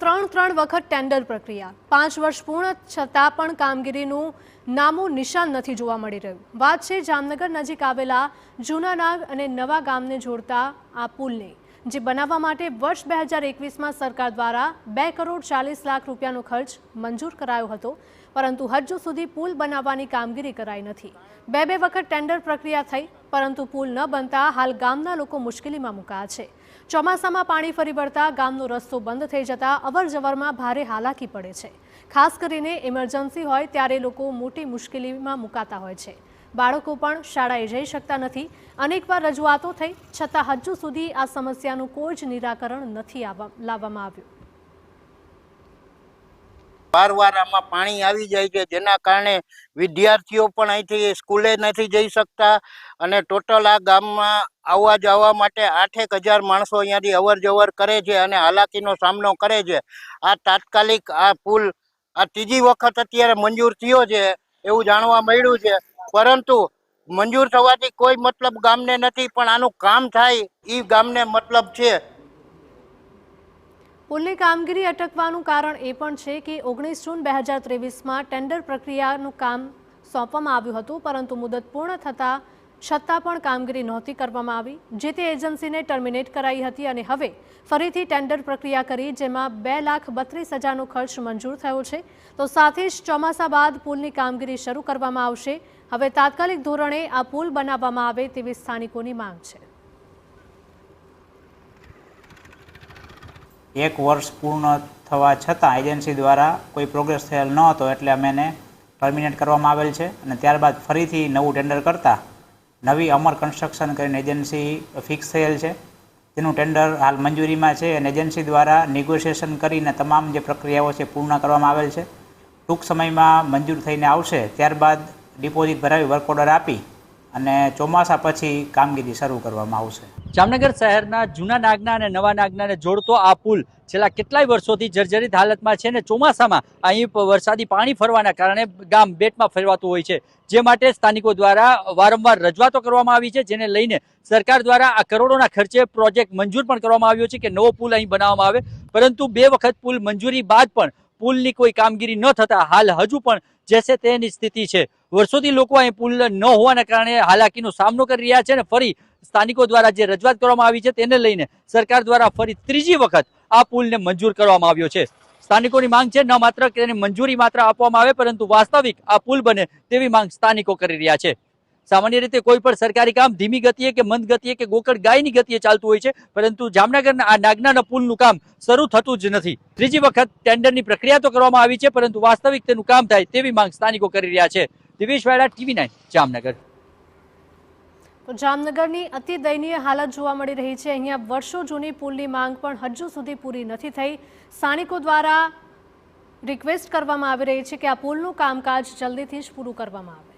ત્રણ વખત ટેન્ડર પ્રક્રિયા 5 વર્ષ પૂર્ણ છતાં પણ કામગીરીનું નામો નિશાન નથી જોવા મળી રહ્યું। વાત છે જામનગર નજીક આવેલા જૂના નાગ અને નવા ગામને જોડતા આ પુલની, જે બનાવવા માટે વર્ષ 2021માં સરકાર દ્વારા 2 કરોડ 40 લાખ રૂપિયાનો ખર્ચ મંજૂર કરાયો હતો, પરંતુ હજુ સુધી પુલ બનાવવાની કામગીરી કરાઈ નથી। બે વખત ટેન્ડર પ્રક્રિયા થઈ, પરંતુ પુલ ન બનતા હાલ ગામના લોકો મુશ્કેલીમાં મુકાયા છે। ચોમાસામાં પાણી ફરી વળતા ગામનો રસ્તો બંધ થઈ જતા અવરજવરમાં ભારે હાલાકી પડે છે। ખાસ કરીને ઇમરજન્સી હોય ત્યારે લોકો મોટી મુશ્કેલીમાં મુકાતા હોય છે। બાળકો પણ શાળાએ જઈ શકતા નથી। અનેકવાર રજૂઆતો થઈ છતાં હજુ સુધી આ સમસ્યાનું કોઈ જ નિરાકરણ નથી લાવવામાં આવ્યું। વારવાર આમાં પાણી આવી જાય છે, જેના કારણે વિદ્યાર્થીઓ પણ અહીંથી સ્કૂલે નથી જઈ શકતા અને ટોટલ આ ગામમાં આવવા જવા માટે 8,000 માણસો અહીંયાથી અવર જવર કરે છે અને હાલાકીનો સામનો કરે છે। આ તાત્કાલિક આ પુલ આ ત્રીજી વખત અત્યારે મંજૂર થયો છે એવું જાણવા મળ્યું છે, પરંતુ મંજૂર થવાથી કોઈ મતલબ ગામને નથી, પણ આનું કામ થાય એ ગામને મતલબ છે। પુલની કામગીરી અટકવાનું કારણ એ પણ છે કે 19 જૂન 2023માં ટેન્ડર પ્રક્રિયાનું કામ સોંપવામાં આવ્યું હતું, પરંતુ મુદત પૂર્ણ થતાં છતાં પણ કામગીરી નહોતી કરવામાં આવી। જે તે એજન્સીને ટર્મિનેટ કરાઈ હતી અને હવે ફરીથી ટેન્ડર પ્રક્રિયા કરી, જેમાં 2,32,000નો ખર્ચ મંજૂર થયો છે। તો સાથે જ ચોમાસા બાદ પુલની કામગીરી શરૂ કરવામાં આવશે। હવે તાત્કાલિક ધોરણે આ પુલ બનાવવામાં આવે તેવી સ્થાનિકોની માંગ છે। 1 વર્ષ પૂર્ણ થવા છતાં એજન્સી દ્વારા કોઈ પ્રોગ્રેસ થયેલ ન હતો, એટલે અમે એને ટર્મિનેટ કરવામાં આવેલ છે અને ત્યારબાદ ફરીથી નવું ટેન્ડર કરતાં નવી અમર કન્સ્ટ્રક્શન કરીને એજન્સી ફિક્સ થયેલ છે। તેનું ટેન્ડર હાલ મંજૂરીમાં છે અને એજન્સી દ્વારા નેગોશિએશન કરીને તમામ જે પ્રક્રિયાઓ છે પૂર્ણ કરવામાં આવેલ છે। ટૂંક સમયમાં મંજૂર થઈને આવશે, ત્યારબાદ ડિપોઝિટ ભરાવી વર્ક ઓર્ડર આપી અને ચોમાસા પછી કામગીરી શરૂ કરવામાં આવશે। જામનગર શહેરના જૂના નાગના અને નવા નાગનાને જોડતો આ પુલ છેલ્લા કેટલાય વર્ષોથી જર્જરિત હાલતમાં છે અને ચોમાસામાં અહીં વરસાદી પાણી ફરવાના કારણે ગામ બેટમાં ફેરવાતું હોય છે, જે માટે સ્થાનિકો દ્વારા વારંવાર રજૂઆતો કરવામાં આવી છે, જેને લઈને સરકાર દ્વારા આ કરોડોના ખર્ચે પ્રોજેક્ટ મંજૂર પણ કરવામાં આવ્યો છે કે નવો પુલ અહીં બનાવવામાં આવે, પરંતુ 2 વખત પુલ મંજૂરી બાદ પણ પુલની કોઈ કામગીરી ન થતાં હાલ હજુ પણ જેસે તેની સ્થિતિ છે। વર્ષોથી લોકો અહીં પુલ ન હોવાના કારણે હાલાકીનો સામનો કરી રહ્યા છે અને ફરી સ્થાનિકો દ્વારા જે રજૂઆત કરવામાં આવી છે તેને લઈને સરકાર દ્વારા ફરી ત્રીજી વખત આ પુલને મંજૂર કરવામાં આવ્યો છે। સ્થાનિકોની માંગ છે ન માત્ર કે તેની મંજૂરી માત્ર આપવામાં આવે, પરંતુ વાસ્તવિક આ પુલ બને તેવી માંગ સ્થાનિકો કરી રહ્યા છે। સામાન્ય રીતે કોઈ પણ સરકારી કામ ધીમી ગતિએ કે મંદ ગતિએ કે ગોકળ ગાયની ગતિએ ચાલતું હોય છે, પરંતુ જામનગરના આ નાગનાના પુલનું કામ શરૂ થતું જ નથી। ત્રીજી વખત ટેન્ડરની પ્રક્રિયા તો કરવામાં આવી છે, પરંતુ વાસ્તવિક તેનું કામ થાય તેવી માંગ સ્થાનિકો કરી રહ્યા છે। દિવેશ વાડા, TV9 જામનગર। તો જામનગરની અતિ દયનીય હાલત જોવા મળી રહી છે। અહીંયા વર્ષો જૂની પુલની માંગ પણ હજુ સુધી પૂરી નથી થઈ। સ્થાનિકો દ્વારા રિક્વેસ્ટ કરવામાં આવી રહી છે કે આ પુલનું કામકાજ જલ્દીથી જ પૂરું કરવામાં આવે।